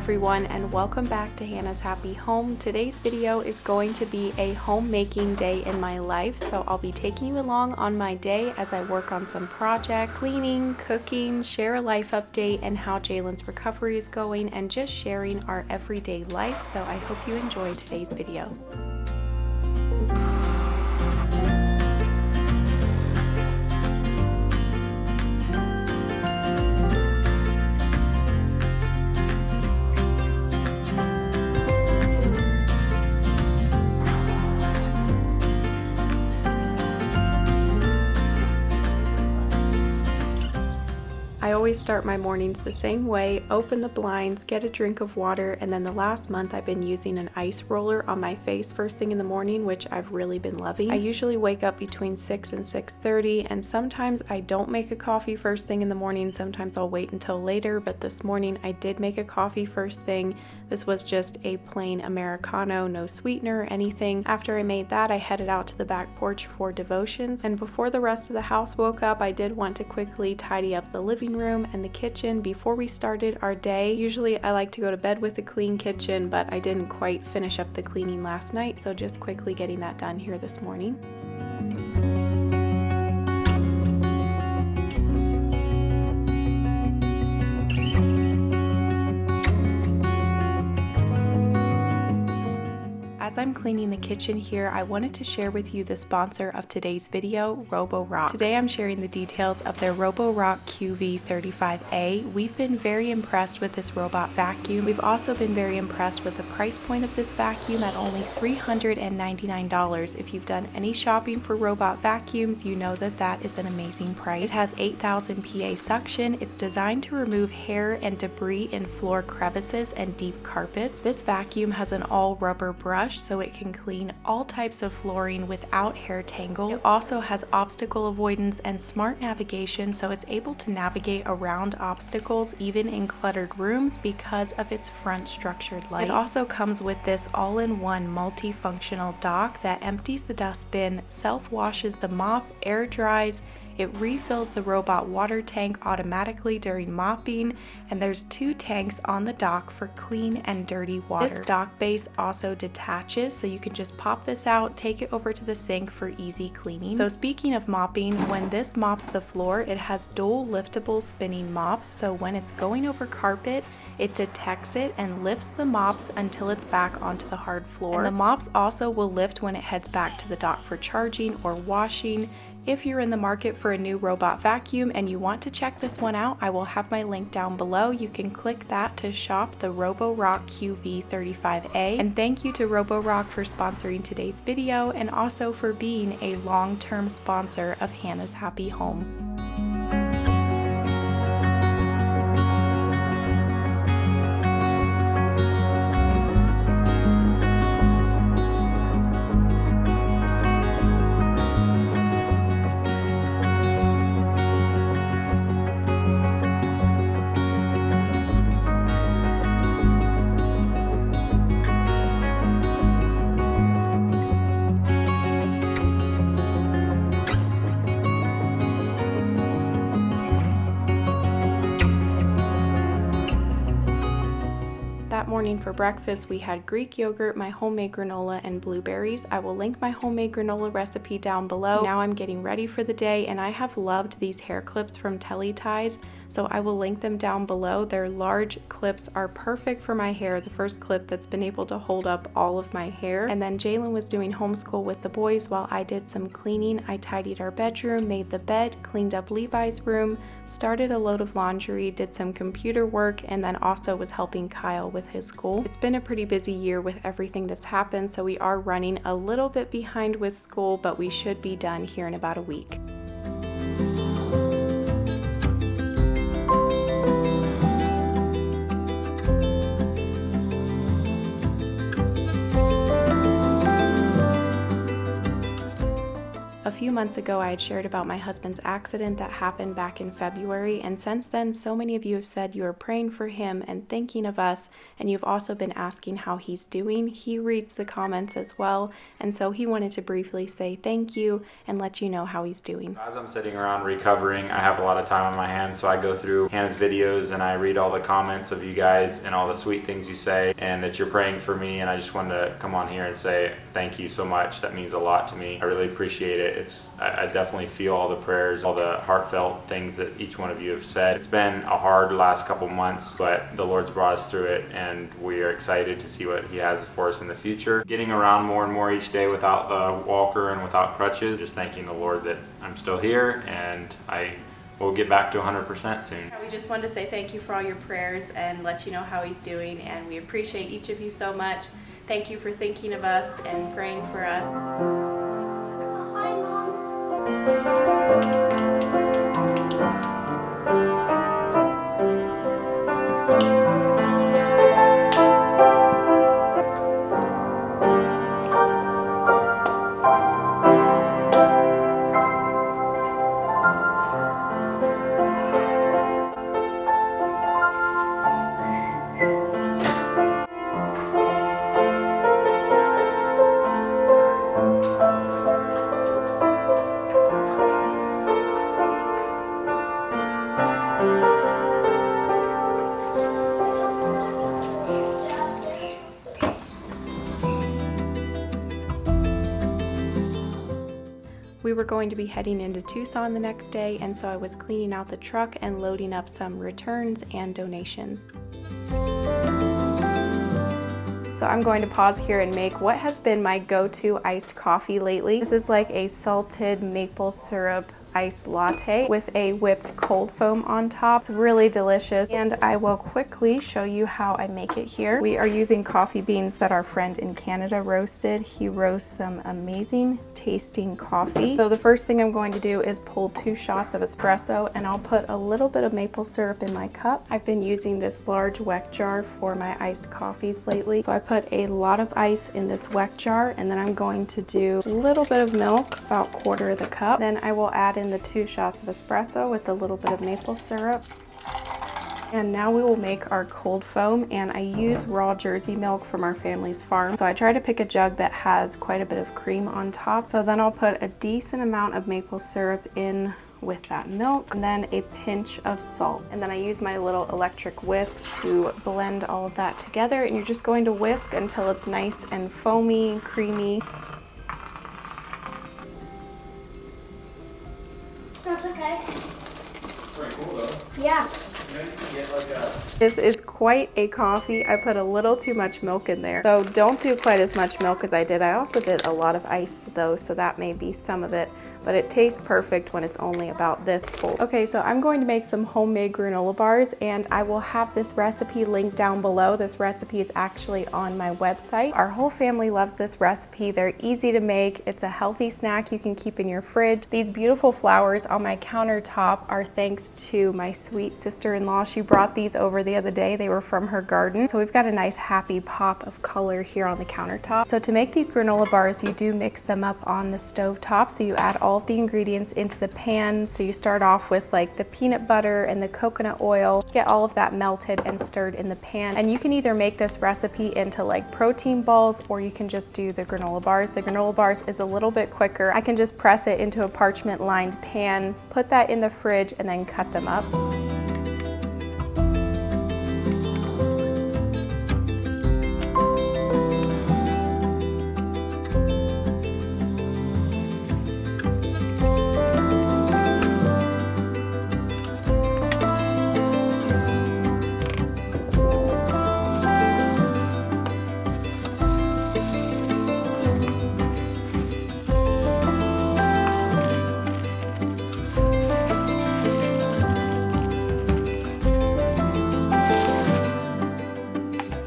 everyone, and welcome back to Hannah's Happy Home. Today's video is going to be a homemaking day in my life, so I'll be taking you along on my day as I work on some projects, cleaning, cooking, share a life update and how Jalen's recovery is going, and just sharing our everyday life. So I hope you enjoy today's video. I always start my mornings the same way, open the blinds, get a drink of water, and then the last month I've been using an ice roller on my face first thing in the morning, which I've really been loving. I usually wake up between 6 and 6:30, and sometimes I don't make a coffee first thing in the morning, sometimes I'll wait until later, but this morning I did make a coffee first thing. This was just a plain Americano, no sweetener or anything. After I made that, I headed out to the back porch for devotions, and before the rest of the house woke up, I did want to quickly tidy up the living room and the kitchen before we started our day. Usually I like to go to bed with a clean kitchen, but I didn't quite finish up the cleaning last night, so just quickly getting that done here this morning. As I'm cleaning the kitchen here, I wanted to share with you the sponsor of today's video, Roborock. Today I'm sharing the details of their Roborock QV35A. We've been very impressed with this robot vacuum. We've also been very impressed with the price point of this vacuum at only $399. If you've done any shopping for robot vacuums, you know that that is an amazing price. It has 8,000 PA suction. It's designed to remove hair and debris in floor crevices and deep carpets. This vacuum has an all rubber brush, so it can clean all types of flooring without hair tangles. It also has obstacle avoidance and smart navigation, so it's able to navigate around obstacles even in cluttered rooms because of its front structured light. It also comes with this all-in-one multifunctional dock that empties the dustbin, self-washes the mop, air dries, it refills the robot water tank automatically during mopping, and there's 2 tanks on the dock for clean and dirty water. This dock base also detaches, so you can just pop this out, take it over to the sink for easy cleaning. So speaking of mopping, when this mops the floor, it has dual liftable spinning mops, so when it's going over carpet, it detects it and lifts the mops until it's back onto the hard floor. And the mops also will lift when it heads back to the dock for charging or washing. If you're in the market for a new robot vacuum and you want to check this one out, I will have my link down below. You can click that to shop the Roborock QV35A. And thank you to Roborock for sponsoring today's video and also for being a long-term sponsor of Hannah's Happy Home. That morning for breakfast, we had Greek yogurt, my homemade granola, and blueberries. I will link my homemade granola recipe down below. Now I'm getting ready for the day, and I have loved these hair clips from Teleties, so I will link them down below. Their large clips are perfect for my hair, the first clip that's been able to hold up all of my hair. And then Jalen was doing homeschool with the boys while I did some cleaning. I tidied our bedroom, made the bed, cleaned up Levi's room, started a load of laundry, did some computer work, and then also was helping Kyle with his school. It's been a pretty busy year with everything that's happened, so we are running a little bit behind with school, but we should be done here in about a week. A few months ago, I had shared about my husband's accident that happened back in February, and since then, so many of you have said you are praying for him and thinking of us, and you've also been asking how he's doing. He reads the comments as well, and so he wanted to briefly say thank you and let you know how he's doing. As I'm sitting around recovering, I have a lot of time on my hands, so I go through Hannah's videos and I read all the comments of you guys and all the sweet things you say and that you're praying for me, and I just wanted to come on here and say thank you so much. That means a lot to me. I really appreciate it. I definitely feel all the prayers, all the heartfelt things that each one of you have said. It's been a hard last couple months, but the Lord's brought us through it, and we are excited to see what He has for us in the future. Getting around more and more each day without the walker and without crutches, just thanking the Lord that I'm still here, and I will get back to 100% soon. We just wanted to say thank you for all your prayers and let you know how he's doing, and we appreciate each of you so much. Thank you for thinking of us and praying for us. Hi, Mom. We were going to be heading into Tucson the next day, and so I was cleaning out the truck and loading up some returns and donations. So I'm going to pause here and make what has been my go-to iced coffee lately. This is like a salted maple syrup iced latte with a whipped cold foam on top. It's really delicious, and I will quickly show you how I make it here. We are using coffee beans that our friend in Canada roasted. He roasts some amazing tasting coffee. So the first thing I'm going to do is pull 2 shots of espresso, and I'll put a little bit of maple syrup in my cup. I've been using this large weck jar for my iced coffees lately. So I put a lot of ice in this weck jar, and then I'm going to do a little bit of milk, about 1/4 of the cup. Then I will add in the 2 shots of espresso with a little bit of maple syrup. And now we will make our cold foam, and I use raw Jersey milk from our family's farm. So I try to pick a jug that has quite a bit of cream on top. So then I'll put a decent amount of maple syrup in with that milk, and then a pinch of salt. And then I use my little electric whisk to blend all of that together, and you're just going to whisk until it's nice and foamy and creamy. That's okay. Pretty cool though. Yeah. Maybe you can get like a... This is quite a coffee. I put a little too much milk in there. So don't do quite as much milk as I did. I also did a lot of ice though, so that may be some of it, but it tastes perfect when it's only about this full. Okay, so I'm going to make some homemade granola bars, and I will have this recipe linked down below. This recipe is actually on my website. Our whole family loves this recipe. They're easy to make. It's a healthy snack you can keep in your fridge. These beautiful flowers on my countertop are thanks to my sweet sister-in-law. She brought these over the other day. They were from her garden. So we've got a nice happy pop of color here on the countertop. So to make these granola bars, you do mix them up on the stove top. So you add all of the ingredients into the pan. So you start off with like the peanut butter and the coconut oil, get all of that melted and stirred in the pan. And you can either make this recipe into like protein balls, or you can just do the granola bars. The granola bars is a little bit quicker. I can just press it into a parchment lined pan, put that in the fridge, and then cut them up.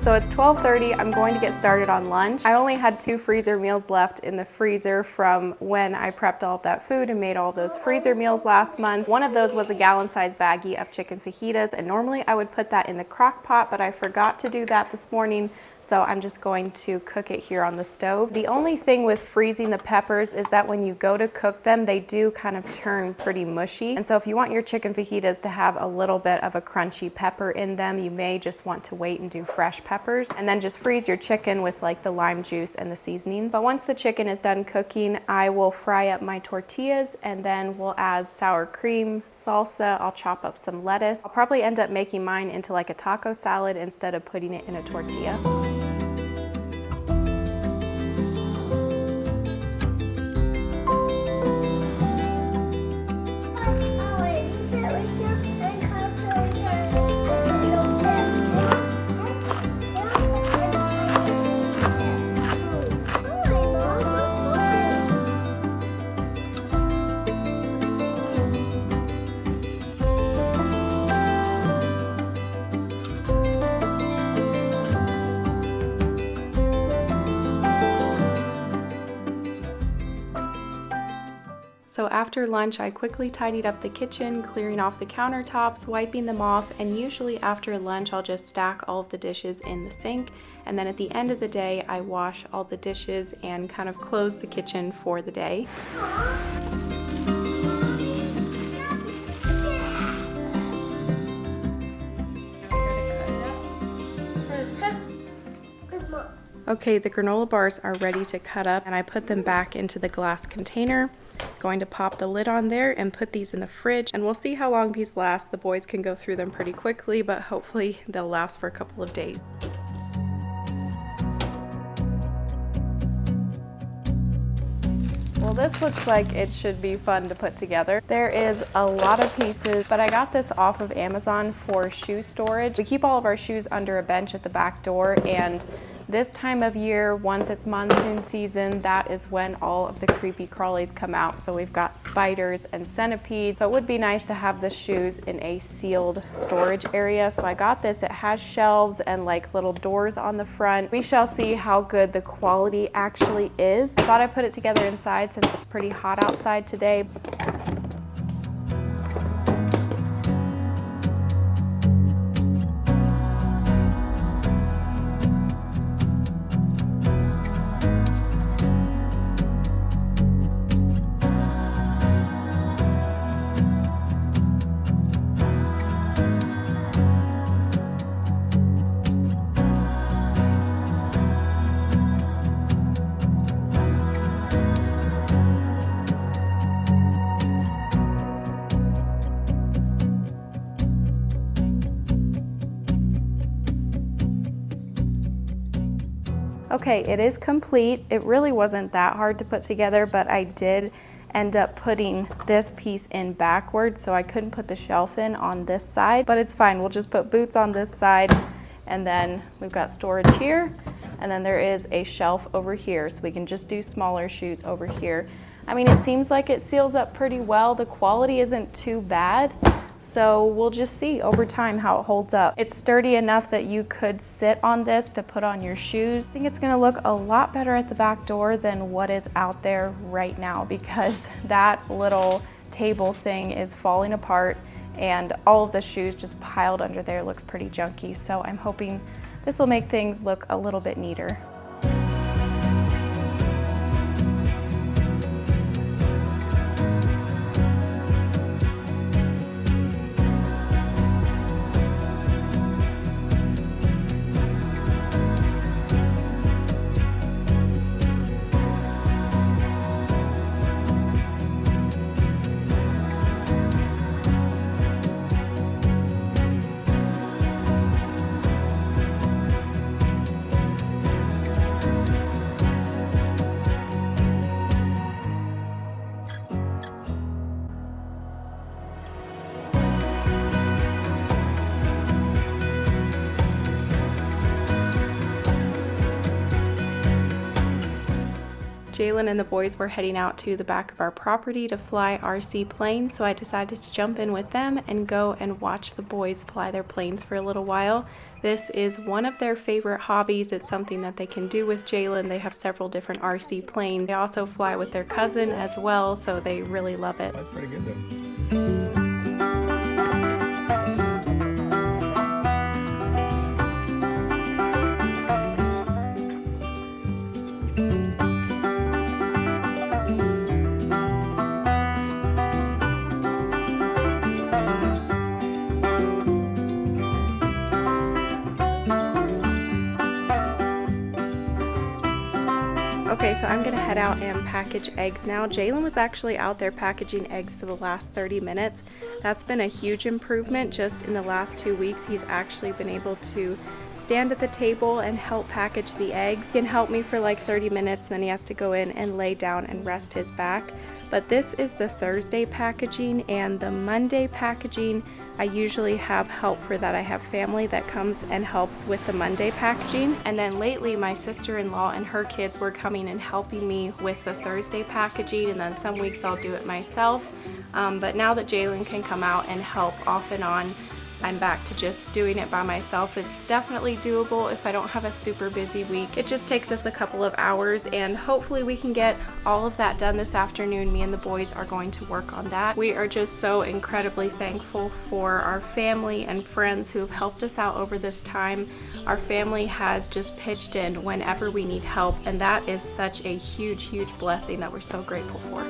So it's 12:30, I'm going to get started on lunch. I only had 2 freezer meals left in the freezer from when I prepped all of that food and made all those freezer meals last month. One of those was a gallon-sized baggie of chicken fajitas, and normally I would put that in the crock pot, but I forgot to do that this morning. So I'm just going to cook it here on the stove. The only thing with freezing the peppers is that when you go to cook them, they do kind of turn pretty mushy. And so if you want your chicken fajitas to have a little bit of a crunchy pepper in them, you may just want to wait and do fresh peppers. And then just freeze your chicken with like the lime juice and the seasonings. But once the chicken is done cooking, I will fry up my tortillas and then we'll add sour cream, salsa. I'll chop up some lettuce. I'll probably end up making mine into like a taco salad instead of putting it in a tortilla. So after lunch, I quickly tidied up the kitchen, clearing off the countertops, wiping them off, and usually after lunch, I'll just stack all of the dishes in the sink. And then at the end of the day, I wash all the dishes and kind of close the kitchen for the day. Okay, the granola bars are ready to cut up and I put them back into the glass container. Going to pop the lid on there and put these in the fridge, and we'll see how long these last. The boys can go through them pretty quickly, but hopefully they'll last for a couple of days. Well, this looks like it should be fun to put together. There is a lot of pieces, but I got this off of Amazon for shoe storage. We keep all of our shoes under a bench at the back door, and this time of year, once it's monsoon season, that is when all of the creepy crawlies come out. So we've got spiders and centipedes. So it would be nice to have the shoes in a sealed storage area. So I got this. It has shelves and like little doors on the front. We shall see how good the quality actually is. I thought I'd put it together inside since it's pretty hot outside today. Okay, it is complete. It really wasn't that hard to put together, but I did end up putting this piece in backwards, so I couldn't put the shelf in on this side, but it's fine. We'll just put boots on this side, and then we've got storage here, and then there is a shelf over here, so we can just do smaller shoes over here. I mean, it seems like it seals up pretty well. The quality isn't too bad. So we'll just see over time how it holds up. It's sturdy enough that you could sit on this to put on your shoes. I think it's gonna look a lot better at the back door than what is out there right now, because that little table thing is falling apart and all of the shoes just piled under there looks pretty junky. So I'm hoping this will make things look a little bit neater. Jalen and the boys were heading out to the back of our property to fly RC planes, so I decided to jump in with them and go and watch the boys fly their planes for a little while. This is one of their favorite hobbies. It's something that they can do with Jalen. They have several different RC planes. They also fly with their cousin as well, so they really love it. That's pretty good though. Okay, so I'm gonna head out and package eggs now. Jalen was actually out there packaging eggs for the last 30 minutes. That's been a huge improvement. Just in the last 2 weeks, he's actually been able to stand at the table and help package the eggs. He can help me for like 30 minutes, then he has to go in and lay down and rest his back. But this is the Thursday packaging, and the Monday packaging, I usually have help for that. I have family that comes and helps with the Monday packaging. And then lately my sister-in-law and her kids were coming and helping me with the Thursday packaging, and then some weeks I'll do it myself. But now that Jalen can come out and help off and on, I'm back to just doing it by myself. It's definitely doable if I don't have a super busy week. It just takes us a couple of hours, and hopefully we can get all of that done this afternoon. Me and the boys are going to work on that. We are just so incredibly thankful for our family and friends who have helped us out over this time. Our family has just pitched in whenever we need help, and that is such a huge, huge blessing that we're so grateful for.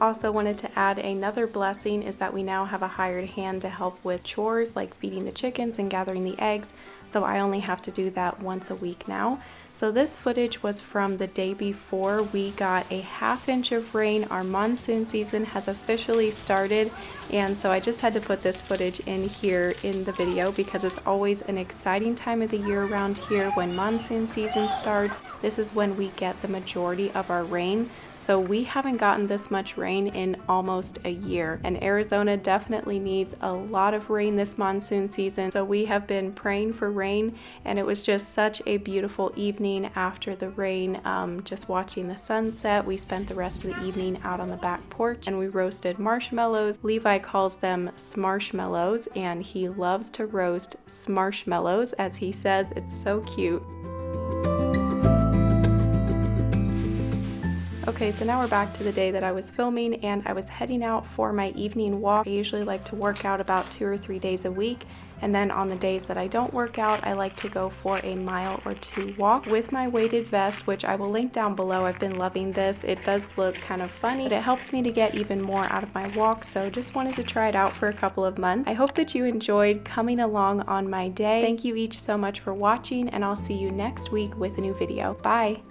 Also wanted to add another blessing is that we now have a hired hand to help with chores like feeding the chickens and gathering the eggs, so I only have to do that once a week now. So this footage was from the day before we got a ½ inch of rain. Our monsoon season has officially started, and so I just had to put this footage in here in the video because it's always an exciting time of the year around here when monsoon season starts. This is when we get the majority of our rain. So we haven't gotten this much rain in almost a year, and Arizona definitely needs a lot of rain this monsoon season. So we have been praying for rain, and it was just such a beautiful evening after the rain, just watching the sunset. We spent the rest of the evening out on the back porch and we roasted marshmallows. Levi calls them smarshmallows, and he loves to roast smarshmallows, as he says. It's so cute. Okay, so now we're back to the day that I was filming, and I was heading out for my evening walk. I usually like to work out about 2 or 3 days a week, and then on the days that I don't work out, I like to go for a mile or 2 walk with my weighted vest, which I will link down below. I've been loving this. It does look kind of funny, but it helps me to get even more out of my walk, so just wanted to try it out for a couple of months. I hope that you enjoyed coming along on my day. Thank you each so much for watching, and I'll see you next week with a new video. Bye!